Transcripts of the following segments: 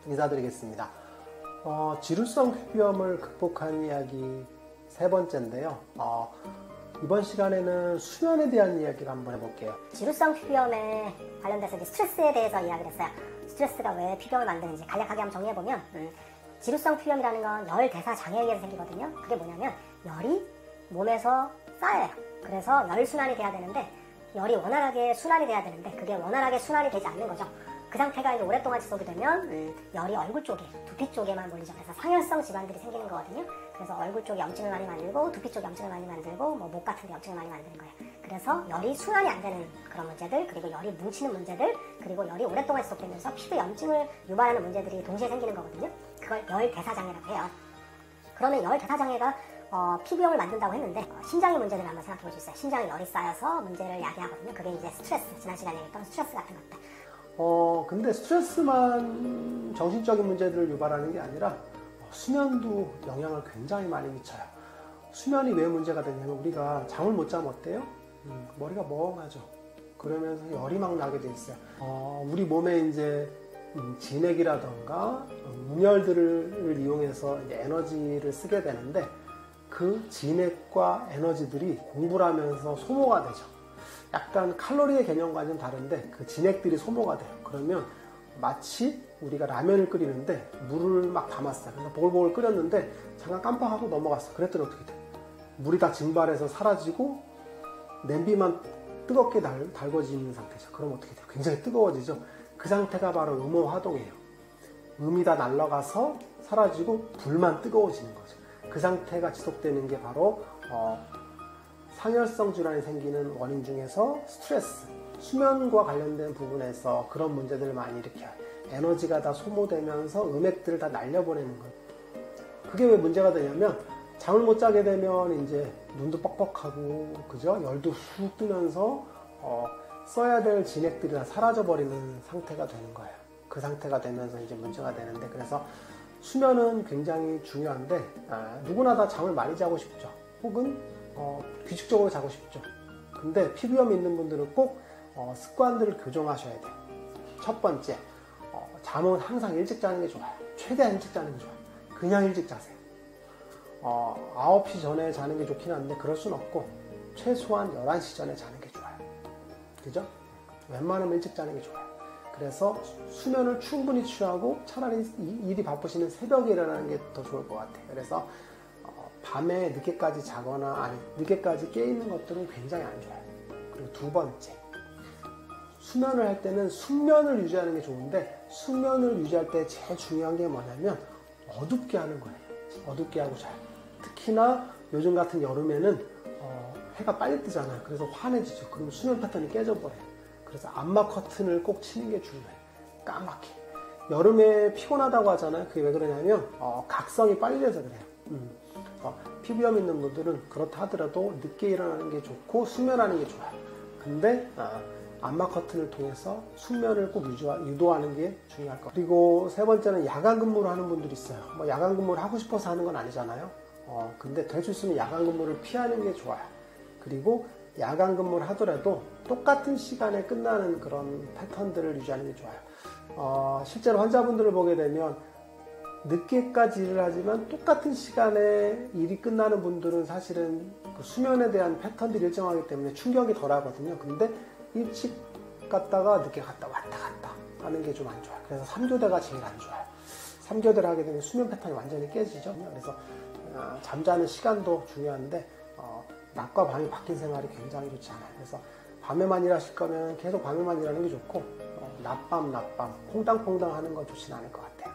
인사드리겠습니다. 지루성 퀴비엄을 극복한 이야기 세 번째인데요. 이번 시간에는 수면에 대한 이야기를 한번 해볼게요. 지루성 피부염에 관련돼서 이제 스트레스에 대해서 이야기를 했어요. 스트레스가 왜 피부염을 만드는지 간략하게 한번 정리해보면 지루성 피부염이라는 건 열 대사 장애에 의해서 생기거든요. 그게 뭐냐면 열이 몸에서 쌓여요. 그래서 열 순환이 돼야 되는데 열이 원활하게 순환이 돼야 되는데 그게 원활하게 순환이 되지 않는 거죠. 그 상태가 이제 오랫동안 지속이 되면 열이 얼굴 쪽에, 두피 쪽에만 몰리죠. 그래서 상열성 질환들이 생기는 거거든요. 그래서 얼굴 쪽에 염증을 많이 만들고 두피 쪽에 염증을 많이 만들고 목 같은 데 염증을 많이 만드는 거예요. 그래서 열이 순환이 안 되는 그런 문제들, 그리고 열이 뭉치는 문제들, 그리고 열이 오랫동안 지속되면서 피부 염증을 유발하는 문제들이 동시에 생기는 거거든요. 그걸 열 대사장애라고 해요. 그러면 열 대사장애가 피부염을 만든다고 했는데 신장의 문제들을 한번 생각해 볼 수 있어요. 신장에 열이 쌓여서 문제를 야기하거든요. 그게 이제 스트레스, 지난 시간에 얘기했던 스트레스 같은 것들. 근데 스트레스만 정신적인 문제들을 유발하는 게 아니라 수면도 영향을 굉장히 많이 미쳐요. 수면이 왜 문제가 되냐면 우리가 잠을 못 자면 어때요? 머리가 멍하죠. 그러면서 열이 막 나게 돼 있어요. 우리 몸에 이제 진액이라던가 문열들을 이용해서 이제 에너지를 쓰게 되는데 그 진액과 에너지들이 공부를 하면서 소모가 되죠. 약간 칼로리의 개념과 좀 다른데 그 진액들이 소모가 돼요. 그러면 마치 우리가 라면을 끓이는데 물을 막 담았어요. 그래서 보글보글 끓였는데 잠깐 깜빡하고 넘어갔어. 그랬더니 어떻게 돼? 물이 다 증발해서 사라지고 냄비만 뜨겁게 달궈지는 상태죠. 그럼 어떻게 돼요? 굉장히 뜨거워지죠. 그 상태가 바로 음호화동이에요. 음이 다 날아가서 사라지고 불만 뜨거워지는 거죠. 그 상태가 지속되는 게 바로 상열성 질환이 생기는 원인 중에서 스트레스, 수면과 관련된 부분에서 그런 문제들을 많이 일으켜요. 에너지가 다 소모되면서 음액들을 다 날려보내는 거예요. 그게 왜 문제가 되냐면 잠을 못 자게 되면 이제 눈도 뻑뻑하고 그죠? 열도 훅 뜨면서 써야 될 진액들이 다 사라져버리는 상태가 되는 거예요. 그 상태가 되면서 이제 문제가 되는데 그래서 수면은 굉장히 중요한데 누구나 다 잠을 많이 자고 싶죠. 혹은 규칙적으로 자고 싶죠. 근데 피부염이 있는 분들은 꼭 습관들을 교정하셔야 돼요. 첫 번째, 잠은 항상 일찍 자는 게 좋아요. 최대한 일찍 자는 게 좋아요. 그냥 일찍 자세요. 9시 전에 자는 게 좋긴 한데 그럴 순 없고 최소한 11시 전에 자는 게 좋아요. 그죠? 웬만하면 일찍 자는 게 좋아요. 그래서 수면을 충분히 취하고 차라리 일이 바쁘시는 새벽에 일어나는 게 더 좋을 것 같아요. 그래서 밤에 늦게까지 자거나 늦게까지 깨 있는 것들은 굉장히 안 좋아요. 그리고 두 번째, 수면을 할 때는 숙면을 유지하는 게 좋은데 숙면을 유지할 때 제일 중요한 게 뭐냐면 어둡게 하는 거예요. 어둡게 하고 자요. 특히나 요즘 같은 여름에는 해가 빨리 뜨잖아요. 그래서 환해지죠. 그럼 수면 패턴이 깨져버려요. 그래서 암막 커튼을 꼭 치는 게 중요해요. 까맣게. 여름에 피곤하다고 하잖아요. 그게 왜 그러냐면 각성이 빨리 돼서 그래요. 피부염 있는 분들은 그렇다 하더라도 늦게 일어나는 게 좋고 숙면하는 게 좋아요. 근데 암막 커튼을 통해서 숙면을 꼭 유도하는 게 중요할 것 같아요. 그리고 세 번째는 야간 근무를 하는 분들이 있어요. 야간 근무를 하고 싶어서 하는 건 아니잖아요. 근데 될 수 있으면 야간 근무를 피하는 게 좋아요. 그리고 야간 근무를 하더라도 똑같은 시간에 끝나는 그런 패턴들을 유지하는 게 좋아요. 실제로 환자분들을 보게 되면 늦게까지 일을 하지만 똑같은 시간에 일이 끝나는 분들은 사실은 그 수면에 대한 패턴들이 일정하기 때문에 충격이 덜 하거든요. 근데 일찍 갔다가 늦게 갔다 왔다 갔다 하는 게 좀 안 좋아요. 그래서 3교대가 제일 안 좋아요. 3교대를 하게 되면 수면 패턴이 완전히 깨지죠. 그래서 잠자는 시간도 중요한데 낮과 밤이 바뀐 생활이 굉장히 좋지 않아요. 그래서 밤에만 일하실 거면 계속 밤에만 일하는 게 좋고 낮밤 퐁당퐁당 하는 건 좋지는 않을 것 같아요.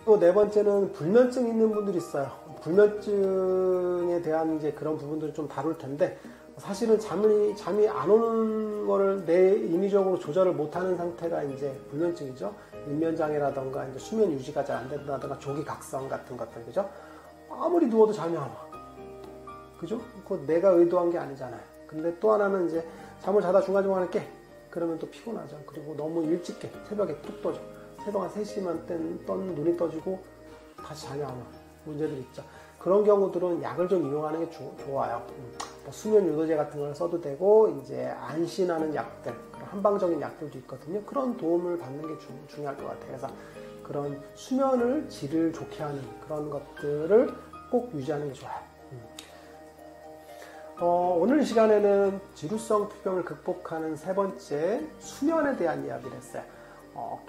또 네 번째는 불면증 있는 분들이 있어요. 불면증에 대한 이제 그런 부분들을 좀 다룰 텐데 사실은 잠이 안 오는 거를 내 인위적으로 조절을 못하는 상태가 이제 불면증이죠. 일면장애라던가 이제 수면 유지가 잘 안 된다던가 조기 각성 같은 것들, 그죠? 아무리 누워도 잠이 안 와. 그죠? 그거 내가 의도한 게 아니잖아요. 근데 또 하나는 이제 잠을 자다 중간중간에 깨. 그러면 또 피곤하죠. 그리고 너무 일찍 깨. 새벽에 뚝 떠져. 새벽 한 3시만 눈이 떠지고 다시 잠이 안 와. 문제들이 있죠. 그런 경우들은 약을 좀 이용하는 게 좋아요. 수면 유도제 같은 걸 써도 되고, 이제 안신하는 약들, 그런 한방적인 약들도 있거든요. 그런 도움을 받는 게 중요할 것 같아요. 그래서 그런 수면을 질을 좋게 하는 그런 것들을 꼭 유지하는 게 좋아요. 오늘 시간에는 지루성 피부병을 극복하는 세 번째 수면에 대한 이야기를 했어요.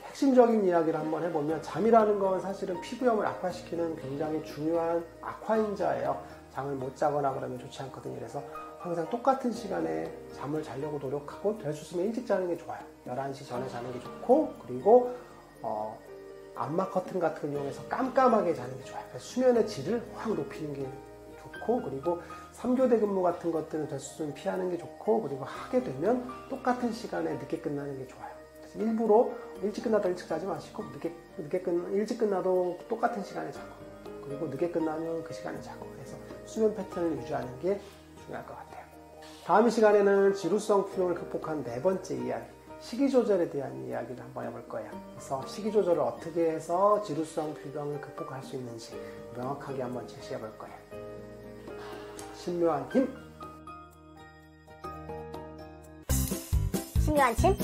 핵심적인 이야기를 한번 해보면 잠이라는 건 사실은 피부염을 악화시키는 굉장히 중요한 악화인자예요. 잠을 못 자거나 그러면 좋지 않거든요. 그래서 항상 똑같은 시간에 잠을 자려고 노력하고 될 수 있으면 일찍 자는 게 좋아요. 11시 전에 자는 게 좋고, 그리고 암막 커튼 같은 걸 이용해서 깜깜하게 자는 게 좋아요. 그래서 수면의 질을 확 높이는 게 좋고, 그리고 3교대 근무 같은 것들은 될 수 있으면 피하는 게 좋고, 그리고 하게 되면 똑같은 시간에 늦게 끝나는 게 좋아요. 그래서 일부러 일찍 끝나다 일찍 자지 마시고, 일찍 끝나도 똑같은 시간에 자고, 그리고 늦게 끝나면 그 시간에 자고, 그래서 수면 패턴을 유지하는 게 중요할 것 같아요. 다음 시간에는 지루성 피부염을 극복한 네 번째 이야기, 식이 조절에 대한 이야기를 한번 해볼 거예요. 그래서 식이 조절을 어떻게 해서 지루성 피부염을 극복할 수 있는지 명확하게 한번 제시해 볼 거예요. 신묘한 힘. 신묘한 침?